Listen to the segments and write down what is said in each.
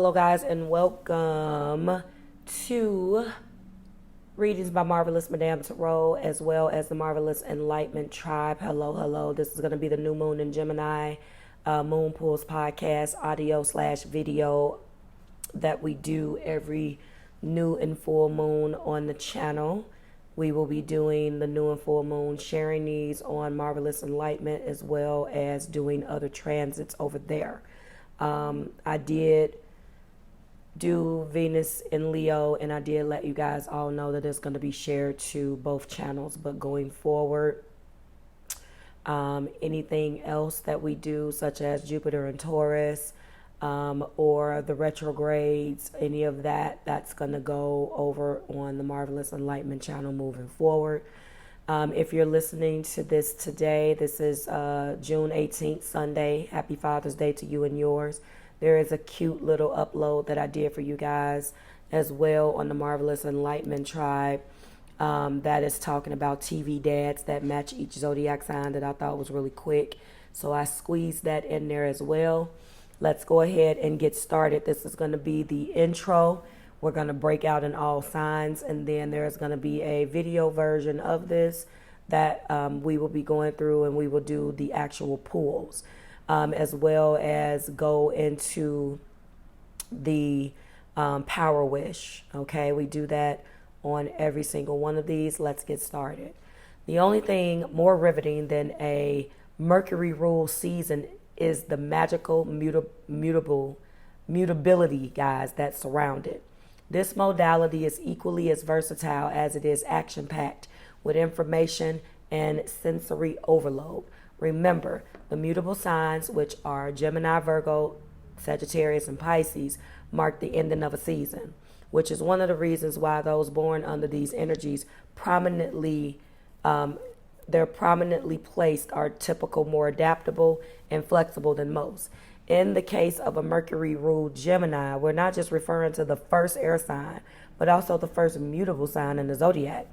Hello guys and welcome to Readings by Marvelous Madame Tarot, as well as the Marvelous Enlightenment Tribe. Hello. This is going to be the new moon in Gemini, Moon Pools podcast, audio/video that we do every new and full moon on the channel. We will be doing the new and full moon, sharing these on Marvelous Enlightenment, as well as doing other transits over there. I did do Venus in Leo, and I did let you guys all know that it's going to be shared to both channels. But going forward, anything else that we do, such as Jupiter and Taurus, or the retrogrades, any of that, that's going to go over on the Marvelous Enlightenment channel moving forward. If you're listening to this today, this is June 18th, Sunday. Happy Father's Day to you and yours. There is a cute little upload that I did for you guys as well on the Marvelous Enlightenment Tribe that is talking about TV dads that match each zodiac sign, that I thought was really quick. So I squeezed that in there as well. Let's go ahead and get started. This is going to be the intro. We're going to break out in all signs, and then there's going to be a video version of this that we will be going through, and we will do the actual pools, as well as go into the power wish. Okay, we do that on every single one of these. Let's get started. The only thing more riveting than a Mercury rule season is the magical mutability, guys, that surround it. This modality is equally as versatile as it is action-packed with information and sensory overload. Remember, the mutable signs, which are Gemini, Virgo, Sagittarius, and Pisces, mark the ending of a season, which is one of the reasons why those born under these energies they're prominently placed are typical, more adaptable and flexible than most. In the case of a Mercury-ruled Gemini, we're not just referring to the first air sign, but also the first mutable sign in the zodiac.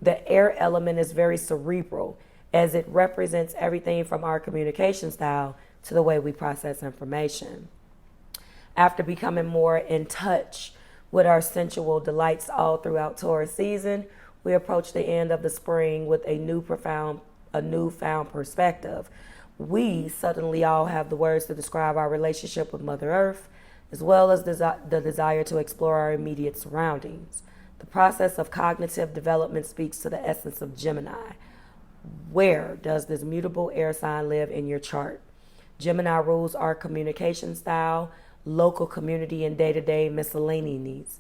The air element is very cerebral, as it represents everything from our communication style to the way we process information. After becoming more in touch with our sensual delights all throughout Taurus season, we approach the end of the spring with a newfound perspective. We suddenly all have the words to describe our relationship with Mother Earth, as well as the desire to explore our immediate surroundings. The process of cognitive development speaks to the essence of Gemini. Where does this mutable air sign live in your chart? Gemini rules our communication style, local community, and day-to-day miscellanies.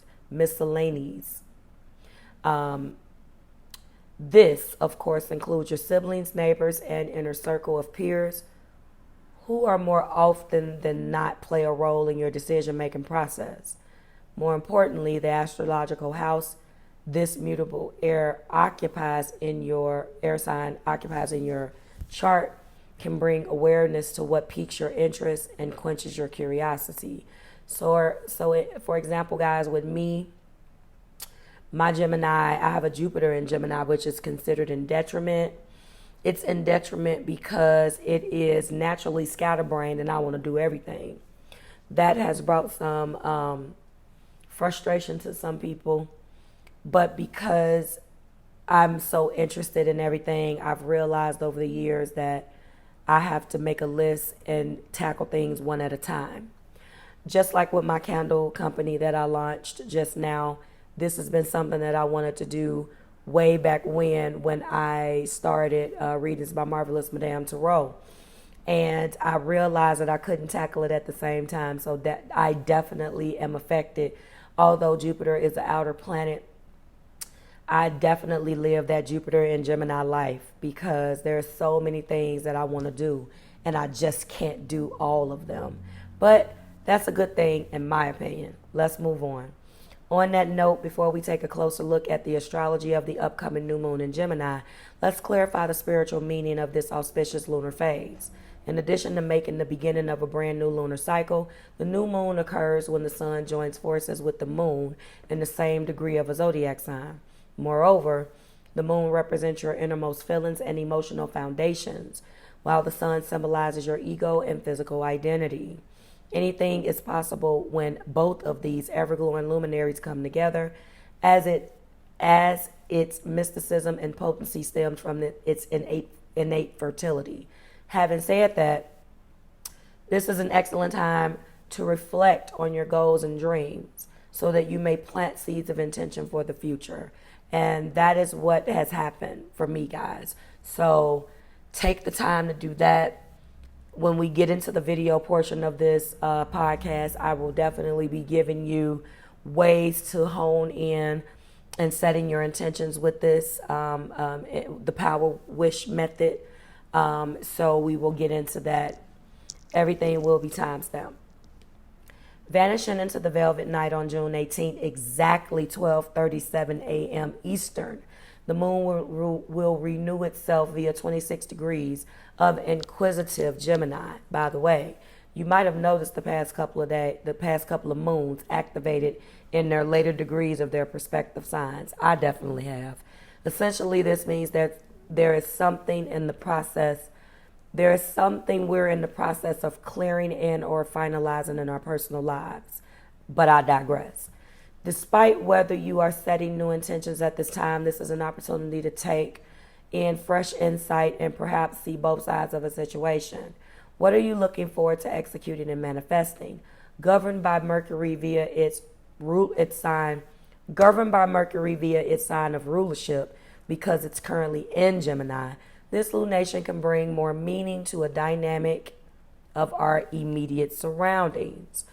This, of course, includes your siblings, neighbors, and inner circle of peers who are more often than not play a role in your decision-making process. More importantly, the astrological house this mutable air sign occupies in your chart can bring awareness to what piques your interest and quenches your curiosity. For example, guys, with me, my Gemini, I have a Jupiter in Gemini, which is considered in detriment. It's in detriment because it is naturally scatterbrained and I want to do everything. That has brought some frustration to some people. But because I'm so interested in everything, I've realized over the years that I have to make a list and tackle things one at a time. Just like with my candle company that I launched just now, this has been something that I wanted to do way back when I started Readings by Marvelous Madame Tarot. And I realized that I couldn't tackle it at the same time, so that I definitely am affected. Although Jupiter is an outer planet, I definitely live that Jupiter in Gemini life because there are so many things that I want to do, and I just can't do all of them. But that's a good thing in my opinion. Let's move on. On that note, before we take a closer look at the astrology of the upcoming new moon in Gemini, let's clarify the spiritual meaning of this auspicious lunar phase. In addition to making the beginning of a brand new lunar cycle, the new moon occurs when the sun joins forces with the moon in the same degree of a zodiac sign. Moreover, the moon represents your innermost feelings and emotional foundations, while the sun symbolizes your ego and physical identity. Anything is possible when both of these ever-glowing luminaries come together, as its mysticism and potency stems from its innate fertility. Having said that, this is an excellent time to reflect on your goals and dreams so that you may plant seeds of intention for the future. And that is what has happened for me, guys. So take the time to do that. When we get into the video portion of this podcast, I will definitely be giving you ways to hone in and setting your intentions with this, the Power Wish method. So we will get into that. Everything will be timestamped. Vanishing into the velvet night on June 18th, exactly 12:37 a.m. Eastern. The moon will renew itself via 26 degrees of inquisitive Gemini. By the way, you might have noticed the past couple of moons activated in their later degrees of their respective signs. I definitely have. Essentially, this means that there is something in the process. There is something we're in the process of clearing in or finalizing in our personal lives. But I digress. Despite whether you are setting new intentions at this time, this is an opportunity to take in fresh insight and perhaps see both sides of a situation. What are you looking forward to executing and manifesting? Governed by Mercury via its sign of rulership, because it's currently in Gemini, this lunation can bring more meaning to a dynamic of our immediate surroundings.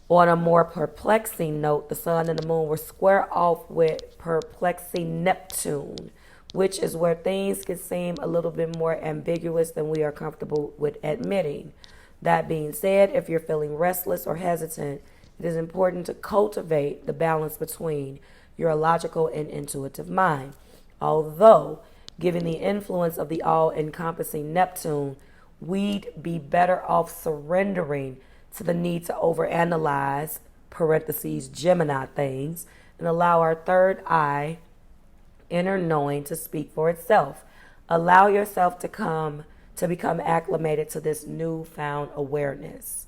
On a more perplexing note, the sun and the moon were square off with perplexing Neptune, which is where things can seem a little bit more ambiguous than we are comfortable with admitting. That being said, if you're feeling restless or hesitant, it is important to cultivate the balance between your logical and intuitive mind. Although, given the influence of the all-encompassing Neptune, we'd be better off surrendering to the need to overanalyze, parentheses, Gemini things, and allow our third eye, inner knowing, to speak for itself. Allow yourself to become acclimated to this newfound awareness.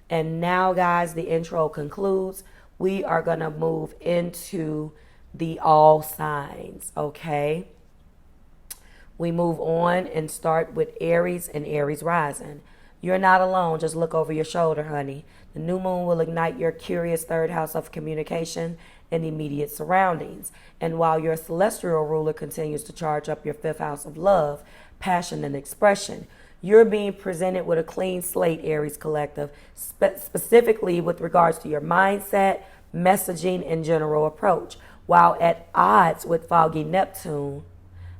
And now, guys, the intro concludes. We are going to move into the all signs, okay? We move on and start with Aries and Aries rising. You're not alone. Just look over your shoulder, honey. The new moon will ignite your curious third house of communication and immediate surroundings. And while your celestial ruler continues to charge up your fifth house of love, passion, and expression, you're being presented with a clean slate, Aries collective, specifically with regards to your mindset, messaging, and general approach. While at odds with foggy Neptune,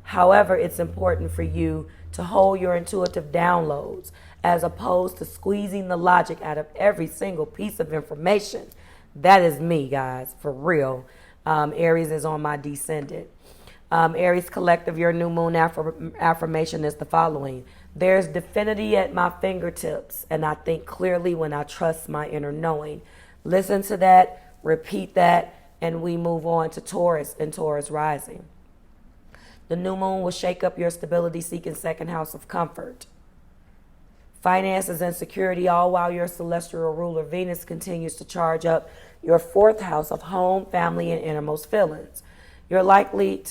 however, it's important for you to hold your intuitive downloads as opposed to squeezing the logic out of every single piece of information. That is me, guys, for real. Aries is on my descendant. Aries collective, your new moon affirmation is the following. There's definity at my fingertips, and I think clearly when I trust my inner knowing. Listen to that, repeat that, and we move on to Taurus and Taurus rising. The new moon will shake up your stability-seeking second house of comfort, finances, and security, all while your celestial ruler Venus continues to charge up your fourth house of home, family, and innermost feelings. You're likely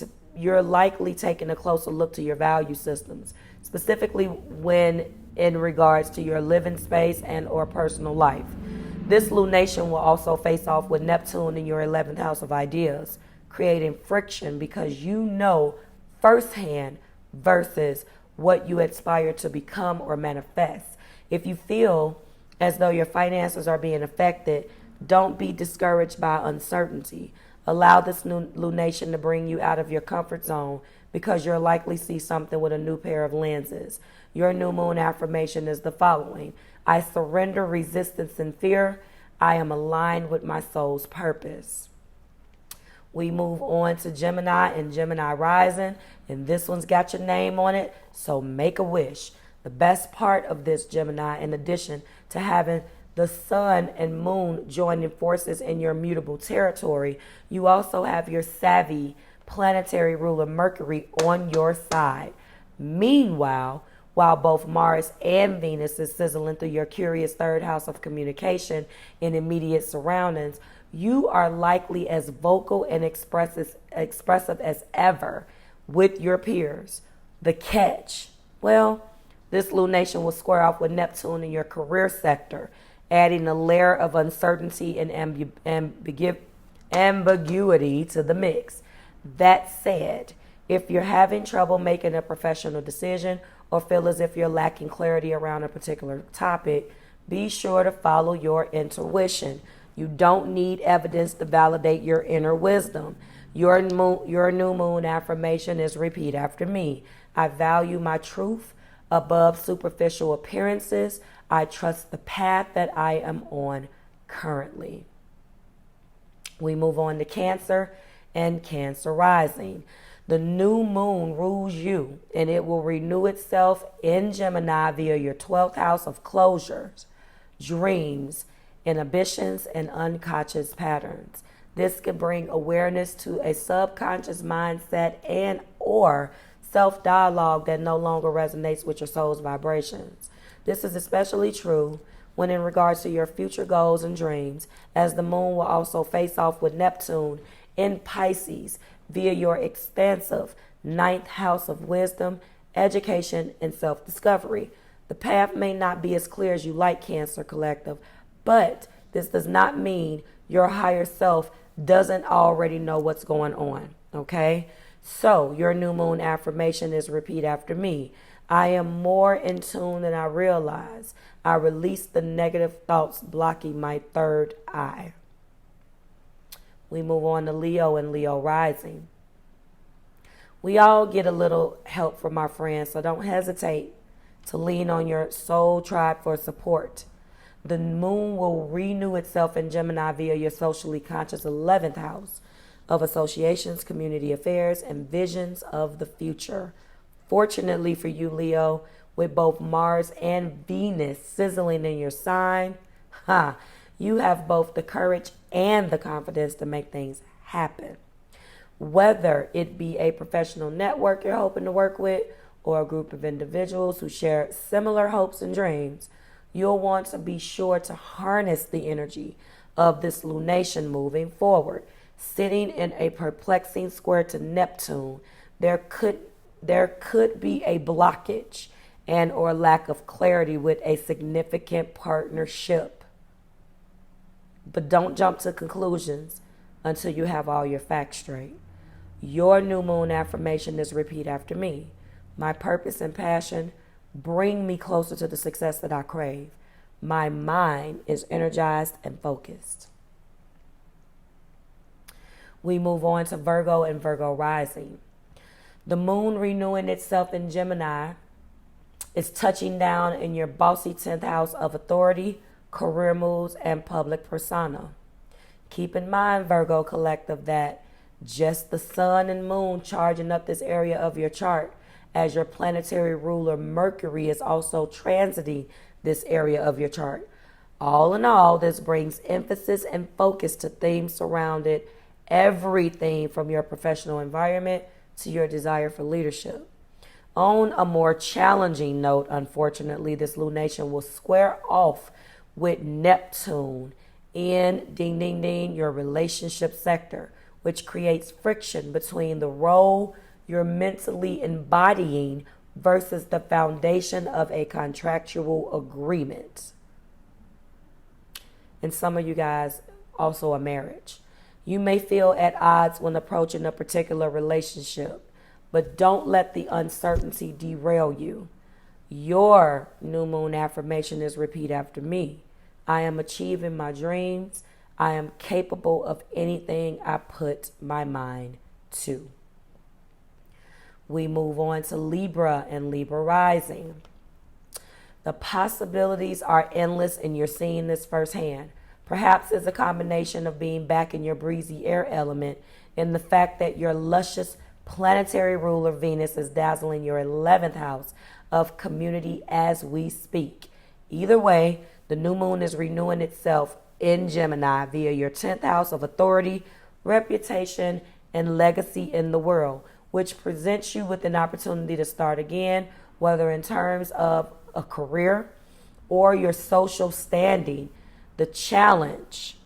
taking a closer look to your value systems, specifically when in regards to your living space and or personal life. This lunation will also face off with Neptune in your 11th house of ideas, creating friction because you know firsthand versus what you aspire to become or manifest. If you feel as though your finances are being affected, don't be discouraged by uncertainty. Allow this new lunation to bring you out of your comfort zone because you'll likely see something with a new pair of lenses. Your new moon affirmation is the following. I surrender resistance and fear. I am aligned with my soul's purpose. We move on to Gemini and Gemini rising, and this one's got your name on it, so make a wish. The best part of this, Gemini, in addition to having the sun and moon joining forces in your mutable territory, you also have your savvy planetary ruler Mercury on your side. Meanwhile, while both Mars and Venus is sizzling through your curious third house of communication in immediate surroundings, you are likely as vocal and expressive as ever with your peers. The catch, well, this lunation will square off with Neptune in your career sector, adding a layer of uncertainty and ambiguity to the mix. That said, if you're having trouble making a professional decision or feel as if you're lacking clarity around a particular topic, be sure to follow your intuition. You don't need evidence to validate your inner wisdom. Your new moon affirmation is repeat after me. I value my truth above superficial appearances. I trust the path that I am on currently. We move on to Cancer and Cancer rising. The new moon rules you, and it will renew itself in Gemini via your 12th house of closures, dreams, inhibitions, and unconscious patterns. This can bring awareness to a subconscious mindset and or self-dialogue that no longer resonates with your soul's vibrations. This is especially true when in regards to your future goals and dreams, as the moon will also face off with Neptune in Pisces via your expansive 9th house of wisdom, education, and self-discovery. The path may not be as clear as you like, Cancer Collective, but this does not mean your higher self doesn't already know what's going on, okay? So your new moon affirmation is repeat after me. I am more in tune than I realize. I release the negative thoughts blocking my third eye. We move on to Leo and Leo rising. We all get a little help from our friends, so don't hesitate to lean on your soul tribe for support. The moon will renew itself in Gemini via your socially conscious 11th house of associations, community affairs, and visions of the future. Fortunately for you, Leo, with both Mars and Venus sizzling in your sign, you have both the courage and the confidence to make things happen. Whether it be a professional network you're hoping to work with or a group of individuals who share similar hopes and dreams, you'll want to be sure to harness the energy of this lunation moving forward. Sitting in a perplexing square to Neptune, there could be a blockage and or lack of clarity with a significant partnership. But don't jump to conclusions until you have all your facts straight. Your new moon affirmation is repeat after me. My purpose and passion bring me closer to the success that I crave. My mind is energized and focused. We move on to Virgo and Virgo rising. The moon renewing itself in Gemini is touching down in your bossy 10th house of authority, career moves, and public persona. Keep in mind, Virgo Collective, that just the sun and moon charging up this area of your chart, as your planetary ruler Mercury is also transiting this area of your chart. All in all, this brings emphasis and focus to themes surrounded everything from your professional environment to your desire for leadership. On a more challenging note, unfortunately, this lunation will square off with Neptune in your relationship sector, which creates friction between the role you're mentally embodying versus the foundation of a contractual agreement. And some of you guys, also a marriage. You may feel at odds when approaching a particular relationship, but don't let the uncertainty derail you. Your new moon affirmation is repeat after me. I am achieving my dreams. I am capable of anything I put my mind to. We move on to Libra and Libra rising. The possibilities are endless, and you're seeing this firsthand. Perhaps it's a combination of being back in your breezy air element and the fact that your luscious planetary ruler Venus is dazzling your 11th house of community as we speak. Either way, the new moon is renewing itself in Gemini via your 10th house of authority, reputation, and legacy in the world, which presents you with an opportunity to start again whether in terms of a career or your social standing. The challenge,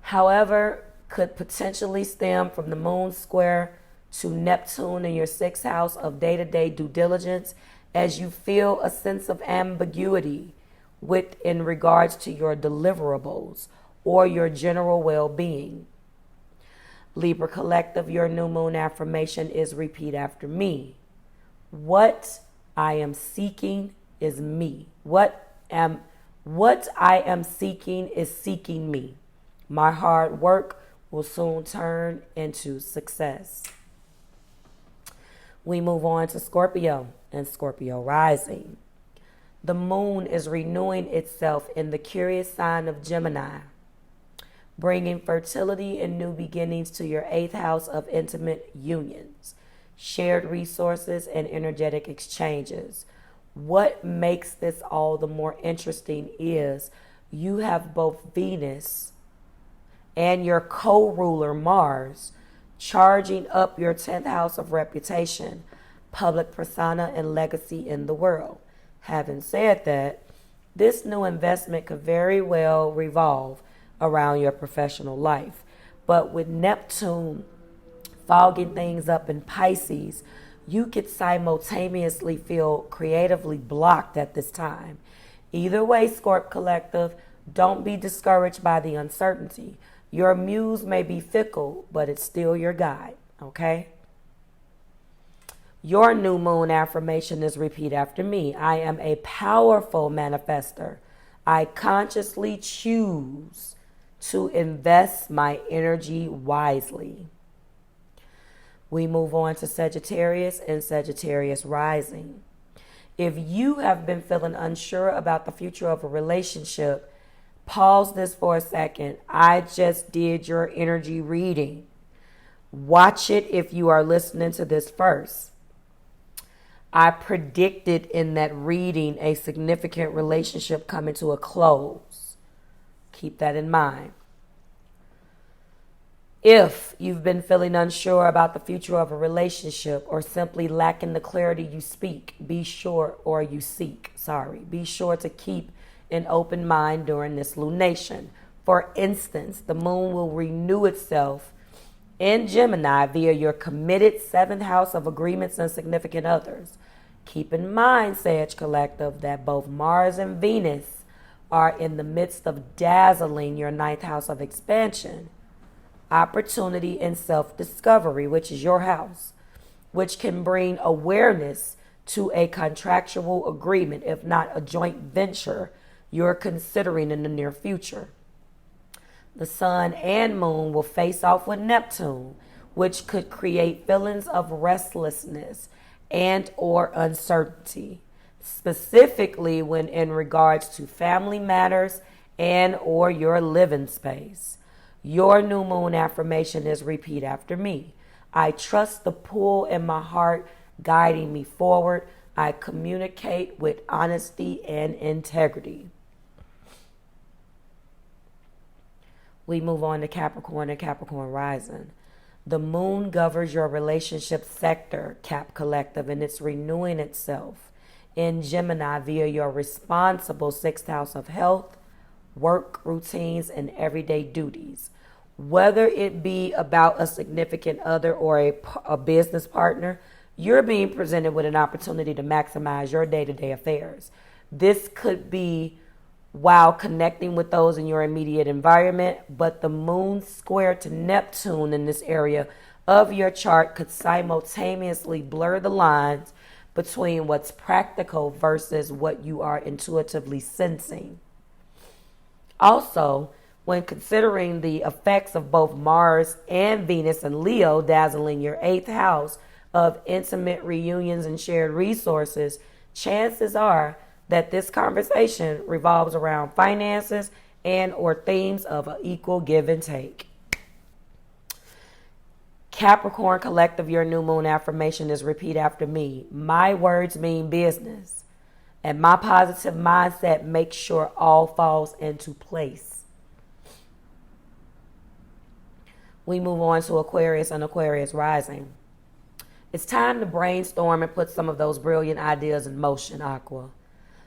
however, could potentially stem from the moon square to Neptune in your sixth house of day-to-day due diligence, as you feel a sense of ambiguity in regards to your deliverables or your general well-being. Libra Collective, your new moon affirmation is repeat after me. What I am seeking is me. What I am seeking is seeking me. My hard work will soon turn into success. We move on to Scorpio and Scorpio rising. The moon is renewing itself in the curious sign of Gemini, bringing fertility and new beginnings to your eighth house of intimate unions, shared resources, and energetic exchanges. What makes this all the more interesting is you have both Venus and your co-ruler Mars charging up your 10th house of reputation, public persona, and legacy in the world. Having said that, this new investment could very well revolve around your professional life. But with Neptune fogging things up in Pisces, you could simultaneously feel creatively blocked at this time. Either way, Scorp Collective, don't be discouraged by the uncertainty. Your muse may be fickle, but it's still your guide, okay? Your new moon affirmation is repeat after me. I am a powerful manifester. I consciously choose to invest my energy wisely. We move on to Sagittarius and Sagittarius rising. If you have been feeling unsure about the future of a relationship, pause this for a second. I just did your energy reading. Watch it if you are listening to this first. I predicted in that reading a significant relationship coming to a close. Keep that in mind. If you've been feeling unsure about the future of a relationship or simply lacking the clarity you seek, be sure to keep an open mind during this lunation. For instance, the moon will renew itself in Gemini via your committed 7th house of agreements and significant others. Keep in mind, Sag Collective, that both Mars and Venus are in the midst of dazzling your 9th house of expansion, opportunity, and self-discovery, which is your house, which can bring awareness to a contractual agreement, if not a joint venture you're considering in the near future. The sun and moon will face off with Neptune, which could create feelings of restlessness and or uncertainty, specifically when in regards to family matters and or your living space. Your new moon affirmation is repeat after me. I trust the pull in my heart guiding me forward. I communicate with honesty and integrity. We move on to Capricorn and Capricorn rising. The moon governs your relationship sector, Cap Collective, and it's renewing itself in Gemini via your responsible 6th house of health, work routines, and everyday duties. Whether it be about a significant other or a business partner, you're being presented with an opportunity to maximize your day-to-day affairs. This could be while connecting with those in your immediate environment, but the moon square to Neptune in this area of your chart could simultaneously blur the lines between what's practical versus what you are intuitively sensing. Also, when considering the effects of both Mars and Venus and Leo dazzling your 8th house of intimate reunions and shared resources, chances are that this conversation revolves around finances and or themes of an equal give and take. Capricorn Collective, your new moon affirmation is repeat after me. My words mean business, and my positive mindset makes sure all falls into place. We move on to Aquarius and Aquarius rising. It's time to brainstorm and put some of those brilliant ideas in motion, Aqua.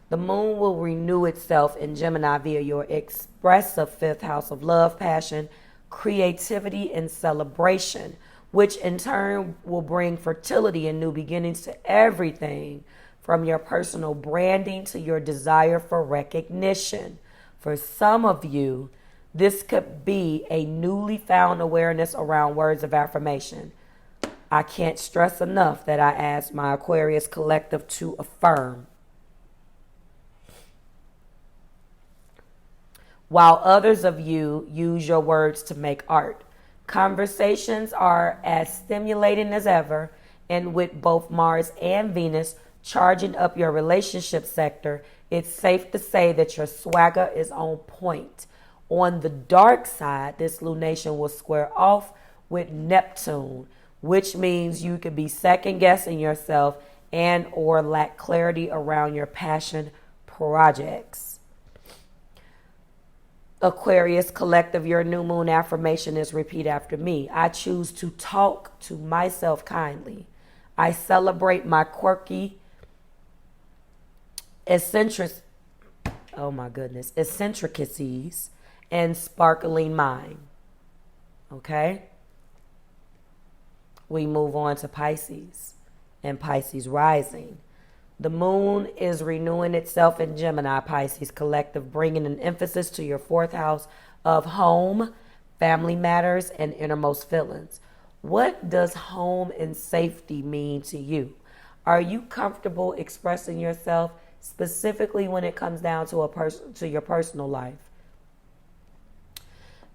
The moon will renew itself in Gemini via your expressive fifth house of love, passion, creativity, and celebration, which in turn will bring fertility and new beginnings to everything from your personal branding to your desire for recognition. For some of you, this could be a newly found awareness around words of affirmation. I can't stress enough that I asked my Aquarius collective to affirm. While others of you use your words to make art. Conversations are as stimulating as ever, and with both Mars and Venus charging up your relationship sector, it's safe to say that your swagger is on point. On the dark side, this lunation will square off with Neptune, which means you could be second guessing yourself and or lack clarity around your passion projects. Aquarius collective, your new moon affirmation is repeat after me. I choose to talk to myself kindly. I celebrate my quirky eccentricities and sparkling mind. Okay? We move on to Pisces and Pisces rising. The moon is renewing itself in Gemini, Pisces collective, bringing an emphasis to your fourth house of home, family matters, and innermost feelings. What does home and safety mean to you? Are you comfortable expressing yourself, specifically when it comes down to your personal life?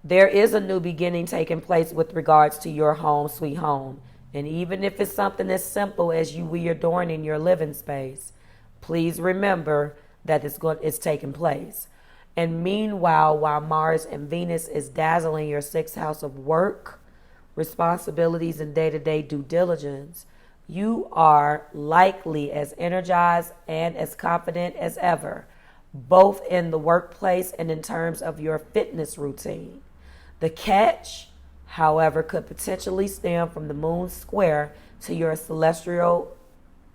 There is a new beginning taking place with regards to your home, sweet home. And even if it's something as simple as you readorning your living space, please remember that it's taking place. And meanwhile, while Mars and Venus is dazzling your sixth house of work, responsibilities, and day-to-day due diligence, you are likely as energized and as confident as ever, both in the workplace and in terms of your fitness routine. The catch, however, could potentially stem from the moon's square to your celestial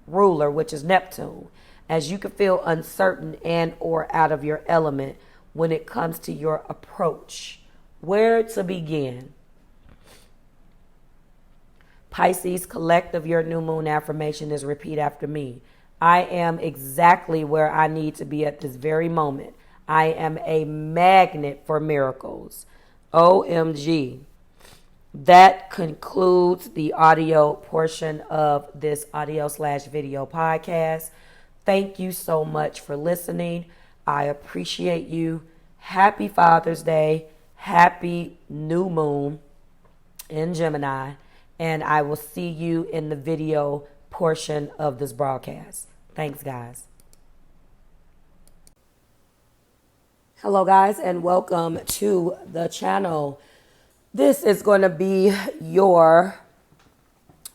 ruler, which is Neptune, as you can feel uncertain and or out of your element when it comes to your approach. Where to begin? Pisces collective, your new moon affirmation is repeat after me. I am exactly where I need to be at this very moment. I am a magnet for miracles. OMG. That concludes the audio portion of this audio/video podcast. Thank you so much for listening. I appreciate you. Happy Father's Day. Happy new moon in Gemini. And I will see you in the video portion of this broadcast. Thanks, guys. Hello, guys, and welcome to the channel. This is going to be your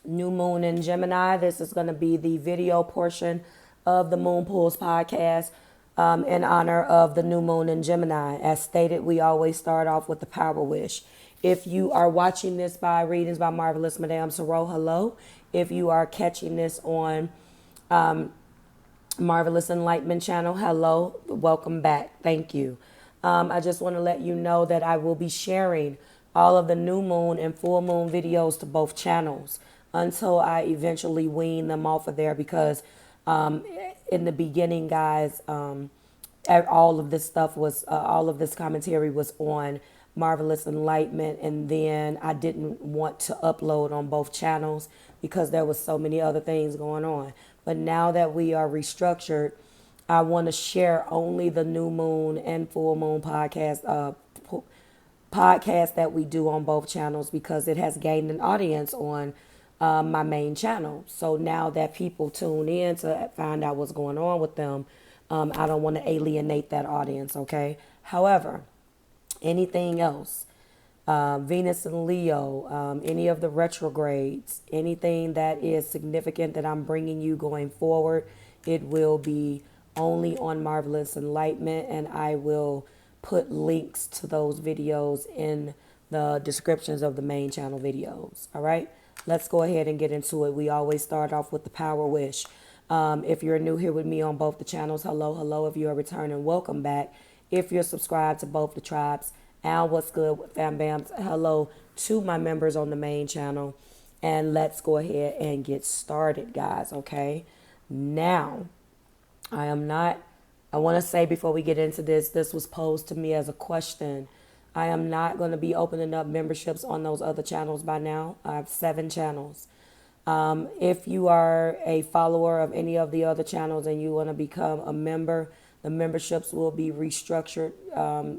new moon in Gemini. This is going to be the video portion of the Moon Pools podcast in honor of the new moon in Gemini. As stated, we always start off with the power wish. If you are watching this by Readings by Marvelous Madame Soro, hello. If you are catching this on Marvelous Enlightenment channel, hello. Welcome back. Thank you. I just want to let you know that I will be sharing all of the new moon and full moon videos to both channels until I eventually wean them off of there, because in the beginning, guys, all of this commentary was on Marvelous Enlightenment, and then I didn't want to upload on both channels because there was so many other things going on. But now that we are restructured, I want to share only the new moon and full moon podcast that we do on both channels, because it has gained an audience on my main channel. So now that people tune in to find out what's going on with them, I don't want to alienate that audience, okay? However, anything else, Venus and Leo, any of the retrogrades, anything that is significant that I'm bringing you going forward, it will be only on Marvelous Enlightenment, and I will put links to those videos in the descriptions of the main channel videos. All right. let's go ahead and get into it. We always start off with the power wish. If you're new here with me on both the channels, hello, hello. If you're returning, welcome back. If you're subscribed to both the tribes, and what's good with fam bams, hello to my members on the main channel. And let's go ahead and get started, guys, okay? Now, I want to say before we get into this was posed to me as a question. I am not going to be opening up memberships on those other channels by now. I have 7 channels. If you are a follower of any of the other channels and you want to become a member, the memberships will be restructured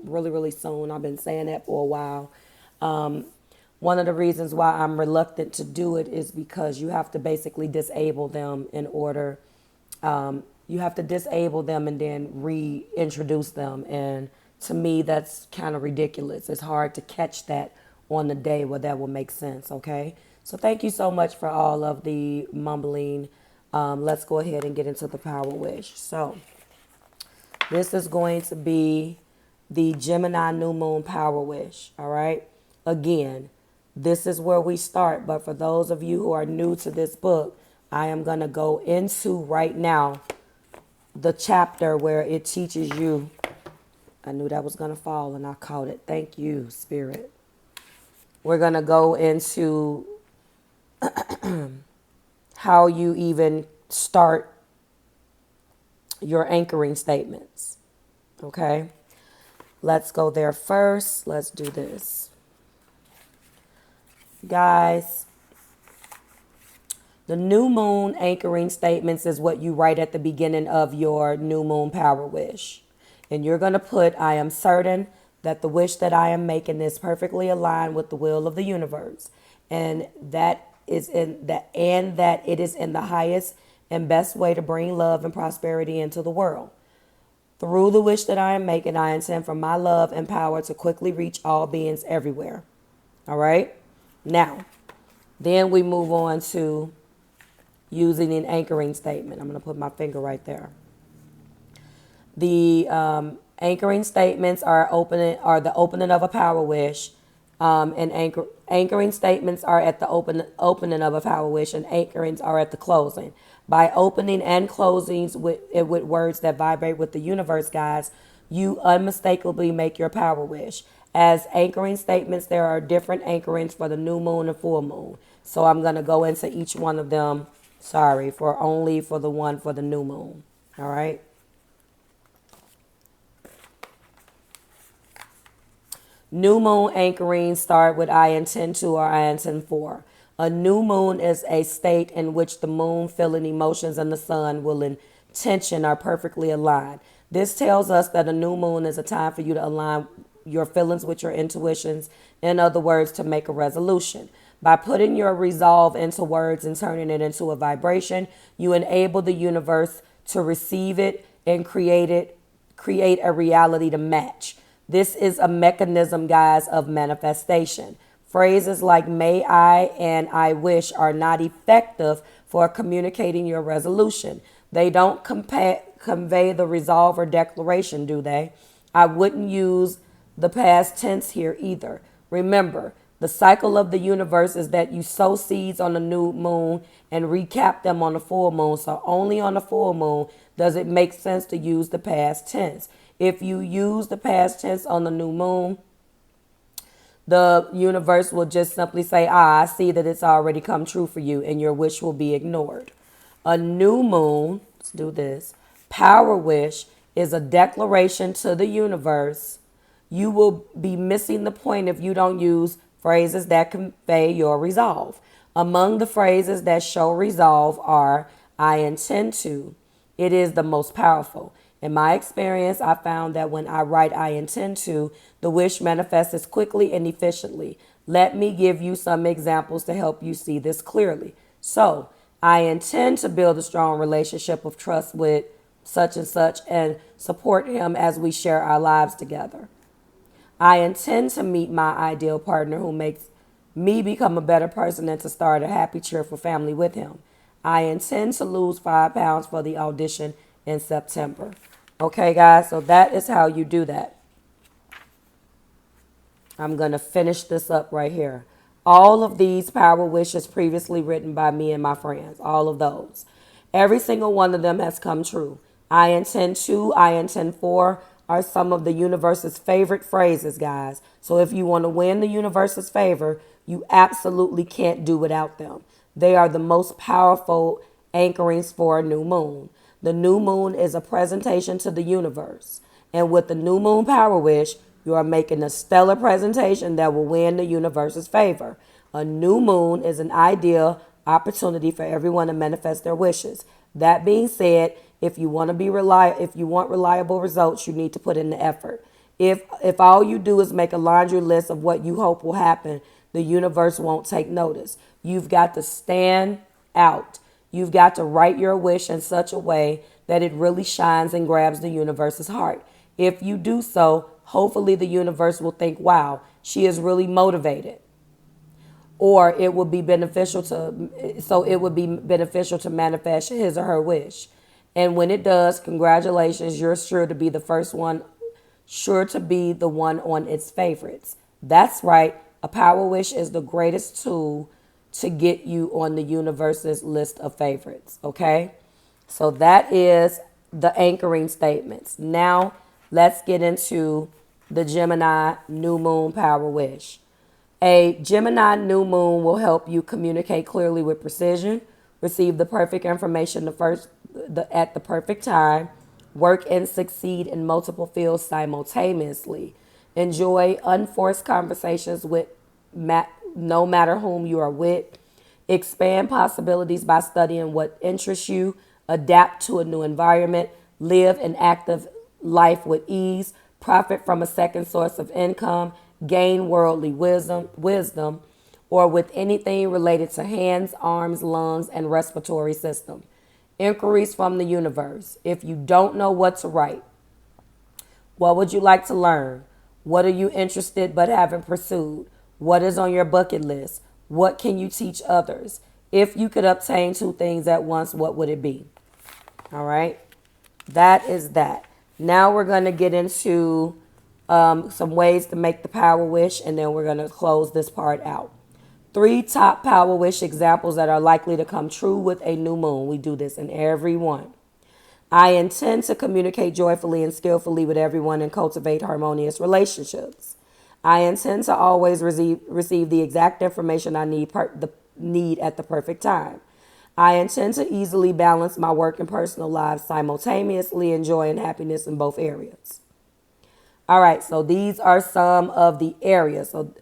really, really soon. I've been saying that for a while. One of the reasons why I'm reluctant to do it is because you have to basically disable them in order, you have to disable them and then reintroduce them. And to me, that's kind of ridiculous. It's hard to catch that on the day where that will make sense, okay? So thank you so much for all of the mumbling. Let's go ahead and get into the power wish. So this is going to be the Gemini new moon power wish, all right? Again, this is where we start. But for those of you who are new to this book, I am going to go into right now the chapter where it teaches you. I knew that was going to fall and I caught it. Thank you, Spirit. We're going to go into how you even start your anchoring statements. Okay? Let's go there first. Let's do this. Guys, the new moon anchoring statements is what you write at the beginning of your new moon power wish. And you're going to put, I am certain that the wish that I am making is perfectly aligned with the will of the universe. And that it is in the highest and best way to bring love and prosperity into the world. Through the wish that I am making, I intend for my love and power to quickly reach all beings everywhere. All right? Now, then we move on to using an anchoring statement. I'm going to put my finger right there. The anchoring statements are the opening of a power wish, and anchoring statements are at the opening of a power wish, and anchorings are at the closing. By opening and closings with words that vibrate with the universe, guys, you unmistakably make your power wish. As anchoring statements, there are different anchorings for the new moon and full moon. So I'm going to go into each one of them. Sorry, only for the one for the new moon. All right. New moon anchoring start with I intend to or I intend for. A new moon is a state in which the moon, feeling emotions, and the sun will intention are perfectly aligned. This tells us that a new moon is a time for you to align your feelings with your intuitions. In other words, to make a resolution. By putting your resolve into words and turning it into a vibration, you enable the universe to receive it and create a reality to match. This is a mechanism, guys, of manifestation. Phrases like may I and I wish are not effective for communicating your resolution. They don't convey the resolve or declaration, do they? I wouldn't use the past tense here either. Remember, the cycle of the universe is that you sow seeds on the new moon and recap them on the full moon. So only on the full moon does it make sense to use the past tense. If you use the past tense on the new moon, the universe will just simply say, I see that it's already come true for you, and your wish will be ignored. A new moon, let's do this, power wish is a declaration to the universe. You will be missing the point if you don't use phrases that convey your resolve. Among the phrases that show resolve are, I intend to. It is the most powerful. In my experience, I found that when I write I intend to, the wish manifests quickly and efficiently. Let me give you some examples to help you see this clearly. So, I intend to build a strong relationship of trust with such and support him as we share our lives together. I intend to meet my ideal partner who makes me become a better person and to start a happy, cheerful family with him. I intend to lose 5 pounds for the audition in September. Okay, guys, so that is how you do that. I'm going to finish this up right here. All of these power wishes previously written by me and my friends, all of those. Every single one of them has come true. I intend to, I intend for are some of the universe's favorite phrases, guys. So if you want to win the universe's favor, you absolutely can't do without them. They are the most powerful anchorings for a new moon. The new moon is a presentation to the universe. And with the new moon power wish, you are making a stellar presentation that will win the universe's favor. A new moon is an ideal opportunity for everyone to manifest their wishes. That being said, if you want reliable results, you need to put in the effort. If all you do is make a laundry list of what you hope will happen, the universe won't take notice. You've got to stand out. You've got to write your wish in such a way that it really shines and grabs the universe's heart. If you do so, hopefully the universe will think, wow, she is really motivated. Or it would be beneficial to manifest his or her wish. And when it does, congratulations, you're sure to be the one on its favorites. That's right. A power wish is the greatest tool to get you on the universe's list of favorites. Okay? So that is the anchoring statements. Now let's get into the Gemini new moon power wish. A Gemini new moon will help you communicate clearly with precision, receive the perfect information at the perfect time, work and succeed in multiple fields simultaneously, enjoy unforced conversations with no matter whom you are with, expand possibilities by studying what interests you, adapt to a new environment, live an active life with ease, profit from a second source of income, gain worldly wisdom, or with anything related to hands, arms, lungs, and respiratory system. Inquiries from the universe. If you don't know what to write, what would you like to learn? What are you interested but haven't pursued? What is on your bucket list? What can you teach others? If you could obtain two things at once, what would it be? All right. That is that. Now we're going to get into some ways to make the power wish, and then we're going to close this part out. 3 top power wish examples that are likely to come true with a new moon. We do this in every one. I intend to communicate joyfully and skillfully with everyone and cultivate harmonious relationships. I intend to always receive the exact information I need at the perfect time. I intend to easily balance my work and personal lives simultaneously, enjoying happiness in both areas. All right, so these are some of the areas of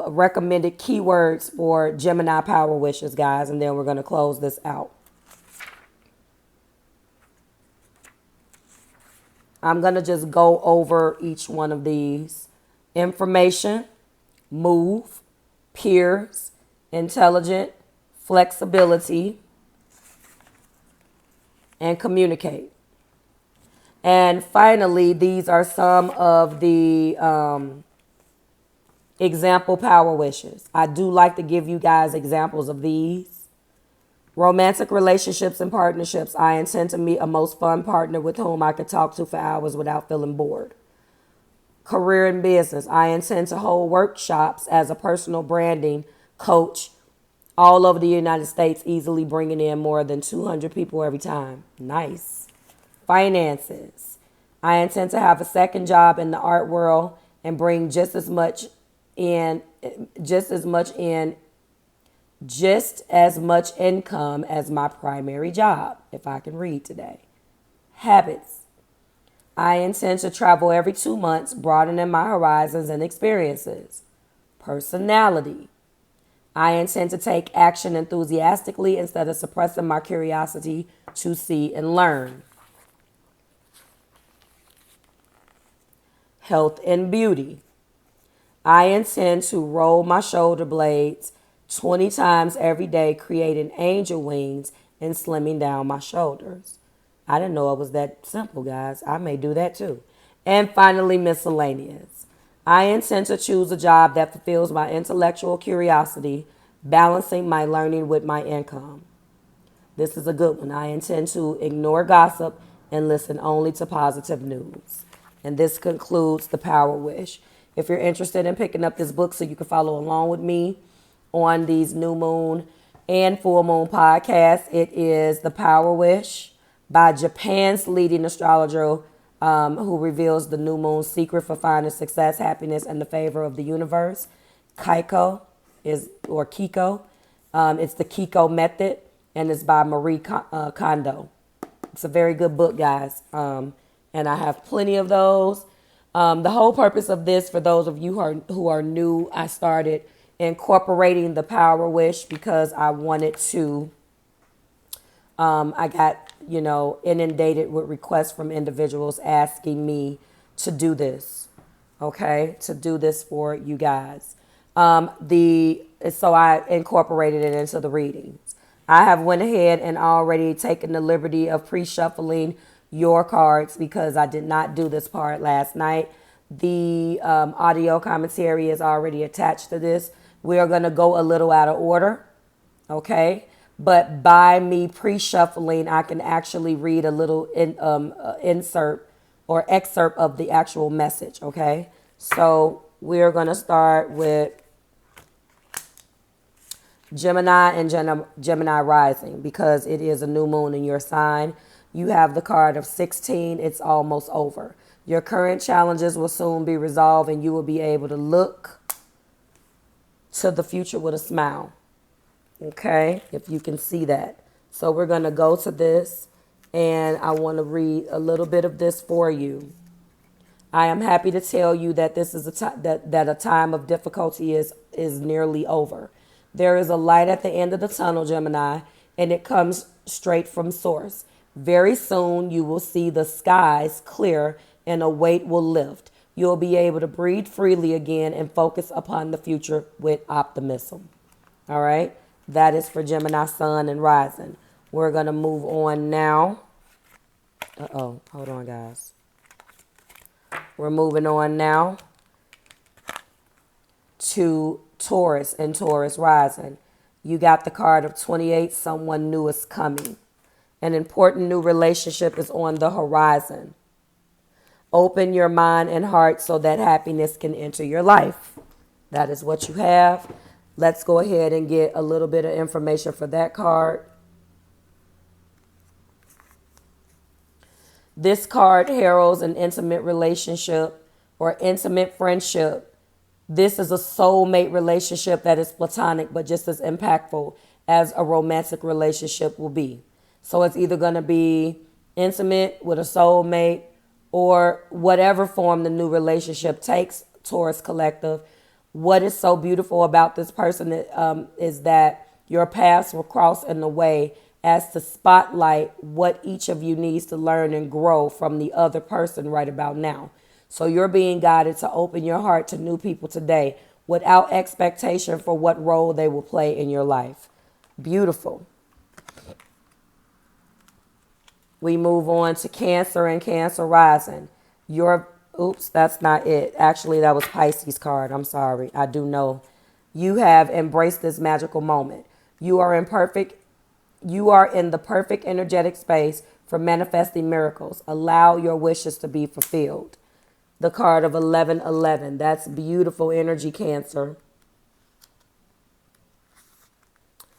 recommended keywords for Gemini power wishes, guys, and then we're going to close this out. I'm going to just go over each one of these. Information, move, peers, intelligent, flexibility, and communicate. And finally, these are some of the example power wishes. I do like to give you guys examples of these. Romantic relationships and partnerships. I intend to meet a most fun partner with whom I could talk to for hours without feeling bored. Career and business. I intend to hold workshops as a personal branding coach all over the United States, easily bringing in more than 200 people every time. Nice. Finances. I intend to have a second job in the art world and bring just as much income as my primary job, if I can read today. Habits. I intend to travel every 2 months, broadening my horizons and experiences. Personality. I intend to take action enthusiastically instead of suppressing my curiosity to see and learn. Health and beauty. I intend to roll my shoulder blades 20 times every day, creating angel wings and slimming down my shoulders. I didn't know it was that simple, guys. I may do that too. And finally, miscellaneous. I intend to choose a job that fulfills my intellectual curiosity, balancing my learning with my income. This is a good one. I intend to ignore gossip and listen only to positive news. And this concludes the power wish. If you're interested in picking up this book so you can follow along with me on these new moon and full moon podcasts, it is The Power Wish by Japan's leading astrologer, who reveals the new moon's secret for finding success, happiness, and the favor of the universe. Kiko. It's the Kiko method, and it's by Marie Kondo. It's a very good book, guys. And I have plenty of those. The whole purpose of this, for those of you who are new, I started incorporating the Power Wish because I wanted to, I got, inundated with requests from individuals asking me to do this, okay, to do this for you guys. So I incorporated it into the readings. I have went ahead and already taken the liberty of pre-shuffling your cards because I did not do this part last night. The audio commentary is already attached to this. We are going to go a little out of order, okay? But by me pre-shuffling, I can actually read a little insert or excerpt of the actual message, okay? So we're going to start with Gemini and Gemini rising because it is a new moon in your sign. You have the card of 16. It's almost over. Your current challenges will soon be resolved and you will be able to look to the future with a smile. Okay, if you can see that. So we're going to go to this and I want to read a little bit of this for you. I am happy to tell you that this is that a time of difficulty is nearly over. There is a light at the end of the tunnel, Gemini, and it comes straight from source. Very soon you will see the skies clear and a weight will lift. You'll be able to breathe freely again and focus upon the future with optimism. All right. That is for Gemini, Sun, and Rising. We're going to move on now. Hold on, guys. We're moving on now to Taurus and Taurus rising. You got the card of 28. Someone new is coming. An important new relationship is on the horizon. Open your mind and heart so that happiness can enter your life. That is what you have. Let's go ahead and get a little bit of information for that card. This card heralds an intimate relationship or intimate friendship. This is a soulmate relationship that is platonic, but just as impactful as a romantic relationship will be. So it's either going to be intimate with a soulmate or whatever form the new relationship takes, Taurus Collective. What is so beautiful about this person is that your paths will cross in a way as to spotlight what each of you needs to learn and grow from the other person right about now. So you're being guided to open your heart to new people today without expectation for what role they will play in your life. Beautiful. We move on to Cancer and Cancer rising. Oops, that's not it. Actually, that was Pisces card. I'm sorry. I do know. You have embraced this magical moment. You are in the perfect energetic space for manifesting miracles. Allow your wishes to be fulfilled. The card of 1111. That's beautiful energy, Cancer.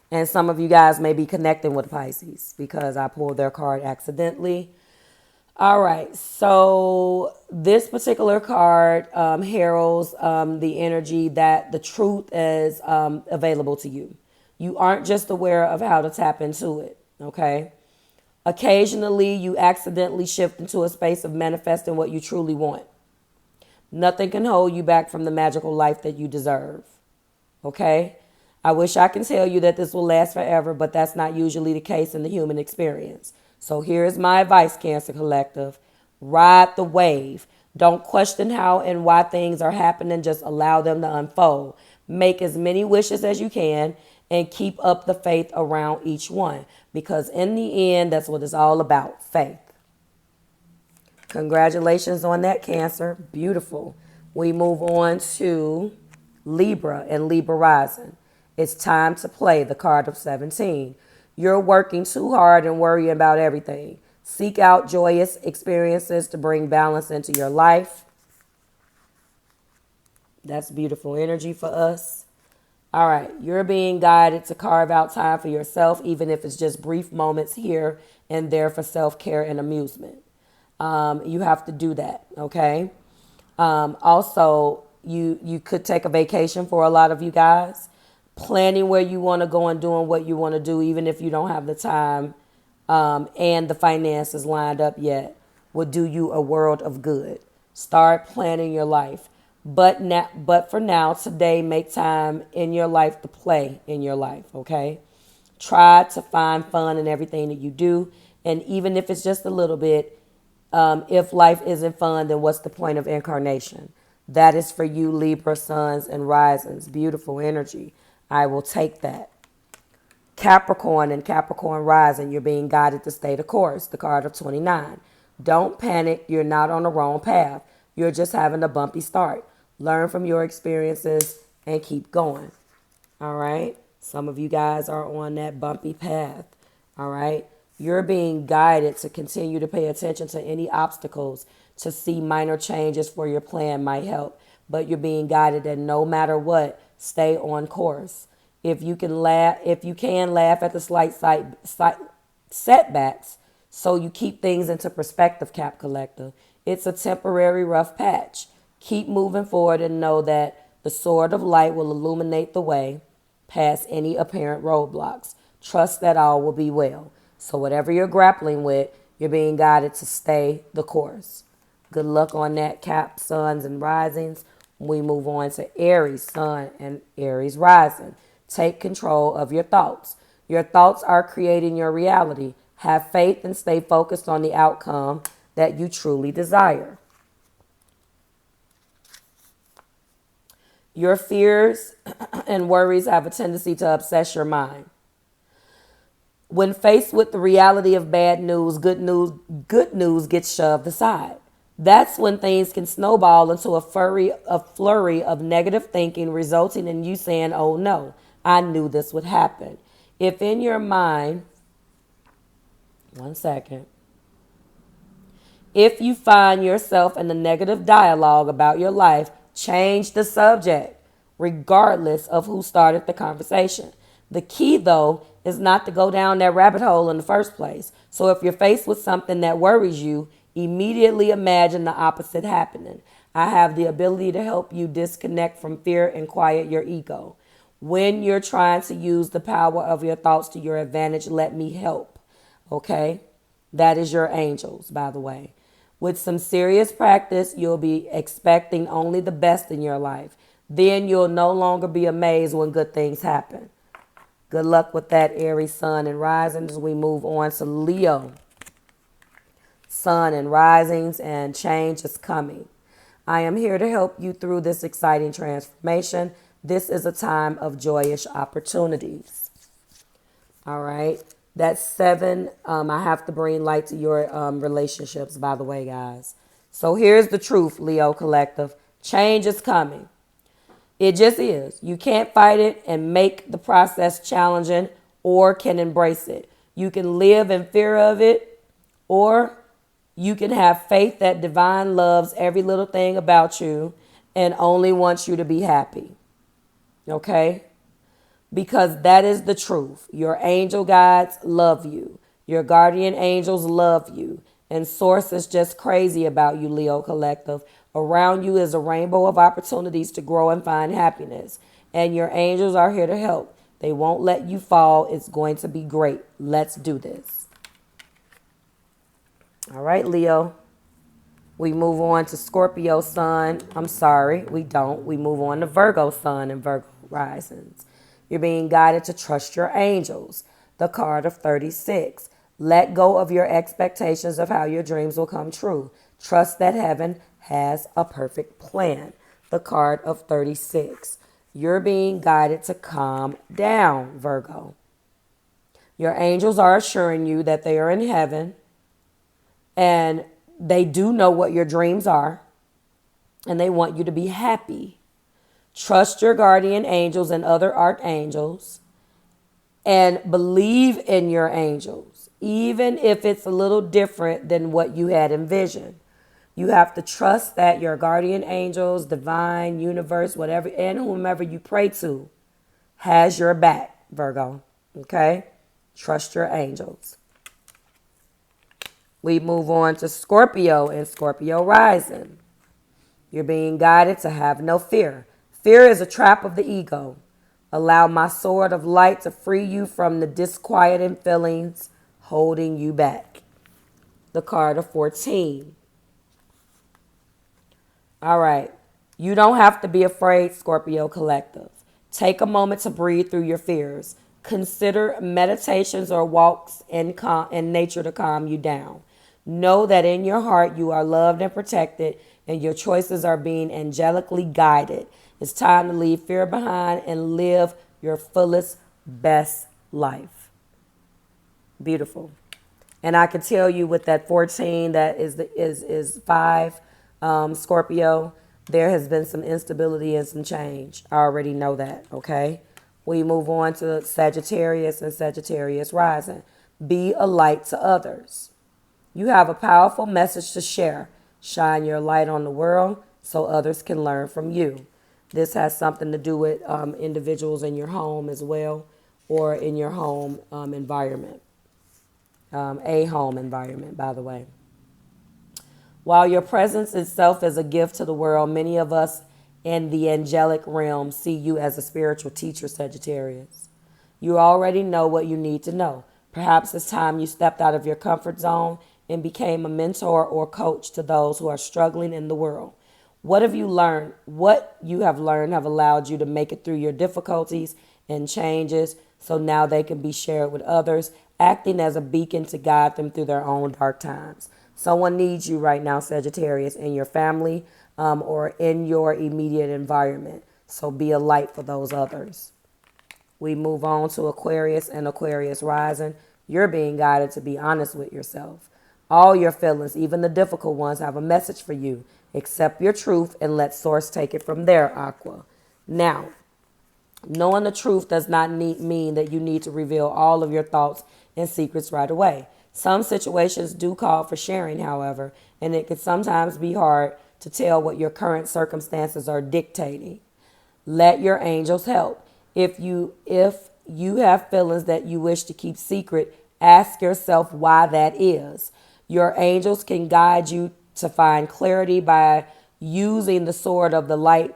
And some of you guys may be connecting with Pisces because I pulled their card accidentally. All right, so this particular card heralds the energy that the truth is available to you. You aren't just aware of how to tap into it, okay? Occasionally, you accidentally shift into a space of manifesting what you truly want. Nothing can hold you back from the magical life that you deserve, okay? I wish I can tell you that this will last forever, but that's not usually the case in the human experience. So here's my advice, Cancer Collective. Ride the wave. Don't question how and why things are happening. Just allow them to unfold. Make as many wishes as you can and keep up the faith around each one. Because in the end, that's what it's all about, faith. Congratulations on that, Cancer. Beautiful. We move on to Libra and Libra rising. It's time to play, the card of 17. You're working too hard and worrying about everything. Seek out joyous experiences to bring balance into your life. That's beautiful energy for us. All right, you're being guided to carve out time for yourself, even if it's just brief moments here and there for self-care and amusement. You have to do that, okay? Also, you could take a vacation for a lot of you guys. Planning where you want to go and doing what you want to do, even if you don't have the time and the finances lined up yet, will do you a world of good. Start planning your life. But for now, today, make time in your life to play in your life, okay? Try to find fun in everything that you do. And even if it's just a little bit, if life isn't fun, then what's the point of incarnation? That is for you, Libra, suns, and risings. Beautiful energy. I will take that. Capricorn and Capricorn rising, you're being guided to stay the course, the card of 29. Don't panic. You're not on the wrong path. You're just having a bumpy start. Learn from your experiences and keep going. All right. Some of you guys are on that bumpy path. All right. You're being guided to continue to pay attention to any obstacles, to see minor changes for your plan might help. But you're being guided that no matter what, stay on course. If you can laugh at the slight setbacks, so you keep things into perspective, Cap Collector. It's a temporary rough patch. Keep moving forward and know that the sword of light will illuminate the way past any apparent roadblocks. Trust that all will be well. So whatever you're grappling with, you're being guided to stay the course. Good luck on that, Cap, suns, and risings. We move on to Aries, sun, and Aries rising. Take control of your thoughts. Your thoughts are creating your reality. Have faith and stay focused on the outcome that you truly desire. Your fears and worries have a tendency to obsess your mind. When faced with the reality of bad news, good news gets shoved aside. That's when things can snowball into a flurry of negative thinking, resulting in you saying, oh no, I knew this would happen. If in your mind, one second. If you find yourself in a negative dialogue about your life, change the subject, regardless of who started the conversation. The key, though, is not to go down that rabbit hole in the first place. So if you're faced with something that worries you, immediately imagine the opposite happening. I have the ability to help you disconnect from fear and quiet your ego. When you're trying to use the power of your thoughts to your advantage, let me help. Okay? That is your angels, by the way. With some serious practice, you'll be expecting only the best in your life. Then you'll no longer be amazed when good things happen. Good luck with that, Aries, sun, and rising, as we move on to Leo. Sun and risings, and change is coming. I am here to help you through this exciting transformation. This is a time of joyous opportunities. All right. That's 7. I have to bring light to your relationships, by the way, guys. So here's the truth, Leo Collective. Change is coming. It just is. You can't fight it and make the process challenging, or can embrace it. You can live in fear of it, or you can have faith that divine loves every little thing about you and only wants you to be happy. Okay? Because that is the truth. Your angel guides love you. Your guardian angels love you. And Source is just crazy about you, Leo Collective. Around you is a rainbow of opportunities to grow and find happiness. And your angels are here to help. They won't let you fall. It's going to be great. Let's do this. All right, Leo. We move on to Scorpio sun. I'm sorry, we don't. We move on to Virgo sun and Virgo risings. You're being guided to trust your angels. The card of 36. Let go of your expectations of how your dreams will come true. Trust that heaven has a perfect plan. The card of 36. You're being guided to calm down, Virgo. Your angels are assuring you that they are in heaven and they do know what your dreams are and they want you to be happy. Trust your guardian angels and other archangels and believe in your angels, even if it's a little different than what you had envisioned. You have to trust that your guardian angels, divine, universe, whatever, and whomever you pray to has your back, Virgo. Okay? Trust your angels. We move on to Scorpio and Scorpio rising. You're being guided to have no fear. Fear is a trap of the ego. Allow my sword of light to free you from the disquieting feelings holding you back. The card of 14. All right. You don't have to be afraid, Scorpio Collective. Take a moment to breathe through your fears. Consider meditations or walks in nature to calm you down. Know that in your heart you are loved and protected, and your choices are being angelically guided. It's time to leave fear behind and live your fullest, best life. Beautiful. And I can tell you with that 14, that is 5, Scorpio, there has been some instability and some change. I already know that, okay? We move on to Sagittarius and Sagittarius rising. Be a light to others. You have a powerful message to share. Shine your light on the world so others can learn from you. This has something to do with individuals in your home as well, or in your home environment. A home environment, by the way. While your presence itself is a gift to the world, many of us in the angelic realm see you as a spiritual teacher, Sagittarius. You already know what you need to know. Perhaps it's time you stepped out of your comfort zone and became a mentor or coach to those who are struggling in the world. What have you learned? What you have learned have allowed you to make it through your difficulties and changes, so now they can be shared with others, acting as a beacon to guide them through their own dark times. Someone needs you right now, Sagittarius, in your family or in your immediate environment. So be a light for those others. We move on to Aquarius and Aquarius rising. You're being guided to be honest with yourself. All your feelings, even the difficult ones, have a message for you. Accept your truth and let source take it from there, Aqua. Now, knowing the truth does not mean that you need to reveal all of your thoughts and secrets right away. Some situations do call for sharing, however, and it can sometimes be hard to tell what your current circumstances are dictating. Let your angels help. If you have feelings that you wish to keep secret, ask yourself why that is. Your angels can guide you to find clarity by using the sword of the light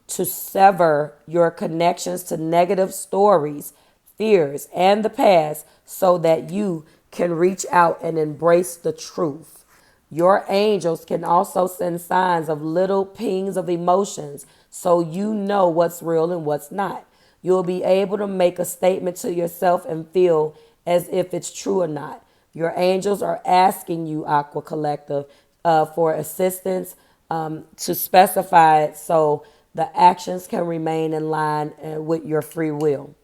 to sever your connections to negative stories, fears, and the past so that you can reach out and embrace the truth. Your angels can also send signs of little pings of emotions so you know what's real and what's not. You'll be able to make a statement to yourself and feel as if it's true or not. Your angels are asking you, Aqua Collective, for assistance to specify it so the actions can remain in line with your free will.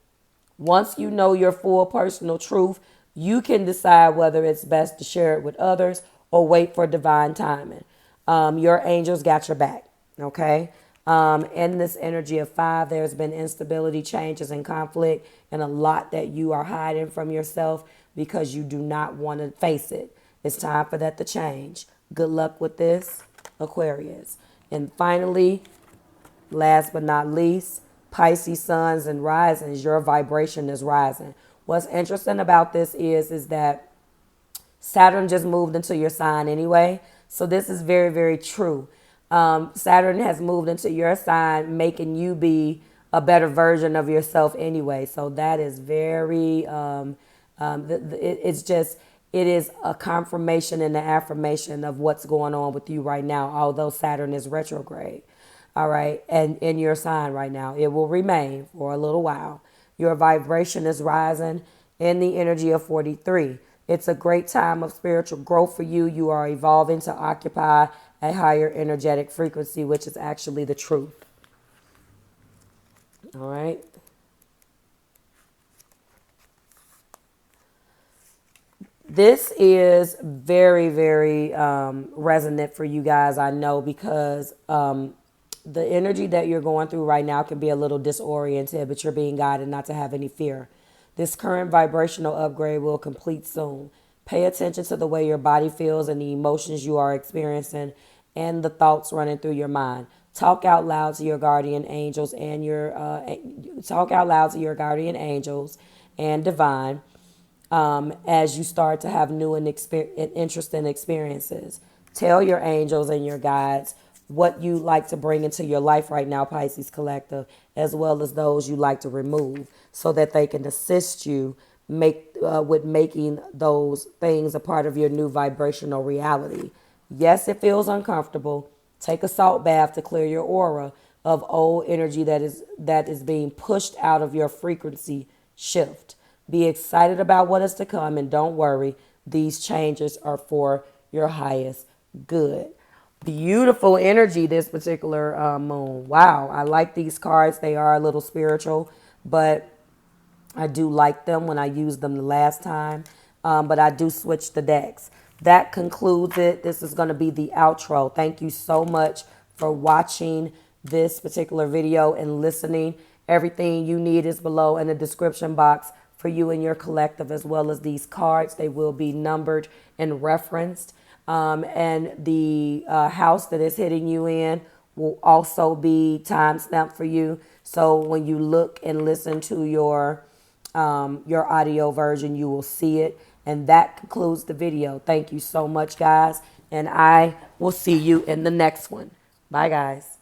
Once you know your full personal truth, you can decide whether it's best to share it with others or wait for divine timing. Your angels got your back, okay? In this energy of 5, there's been instability, changes, and conflict, and a lot that you are hiding from yourself because you do not want to face it. It's time for that to change. Good luck with this, Aquarius. And finally, last but not least, Pisces, suns, and risings, your vibration is rising. What's interesting about this is that Saturn just moved into your sign anyway. So this is very, very true. Saturn has moved into your sign, making you be a better version of yourself anyway. So that is very, it is a confirmation and an affirmation of what's going on with you right now, although Saturn is retrograde. All right. And in your sign right now, it will remain for a little while. Your vibration is rising in the energy of 43. It's a great time of spiritual growth for you. You are evolving to occupy a higher energetic frequency, which is actually the truth. All right. This is very, very resonant for you guys, I know, because the energy that you're going through right now can be a little disoriented, but you're being guided not to have any fear. This current vibrational upgrade will complete soon. Pay attention to the way your body feels and the emotions you are experiencing and the thoughts running through your mind. Talk out loud to your guardian angels and divine as you start to have new and interesting experiences. Tell your angels and your guides what you like to bring into your life right now, Pisces Collective, as well as those you like to remove, so that they can assist you with making those things a part of your new vibrational reality. Yes, it feels uncomfortable. Take a salt bath to clear your aura of old energy that is being pushed out of your frequency shift. Be excited about what is to come, and don't worry, these changes are for your highest good. Beautiful energy this particular moon. Wow, I like these cards. They are a little spiritual, but I do like them when I used them the last time, but I do switch the decks. That concludes it. This is going to be the outro. Thank you so much for watching this particular video and listening. Everything you need is below in the description box for you and your collective, as well as these cards. They will be numbered and referenced. And the house that is hitting you in will also be time stamped for you. So when you look and listen to your audio version, you will see it. And that concludes the video. Thank you so much, guys. And I will see you in the next one. Bye, guys.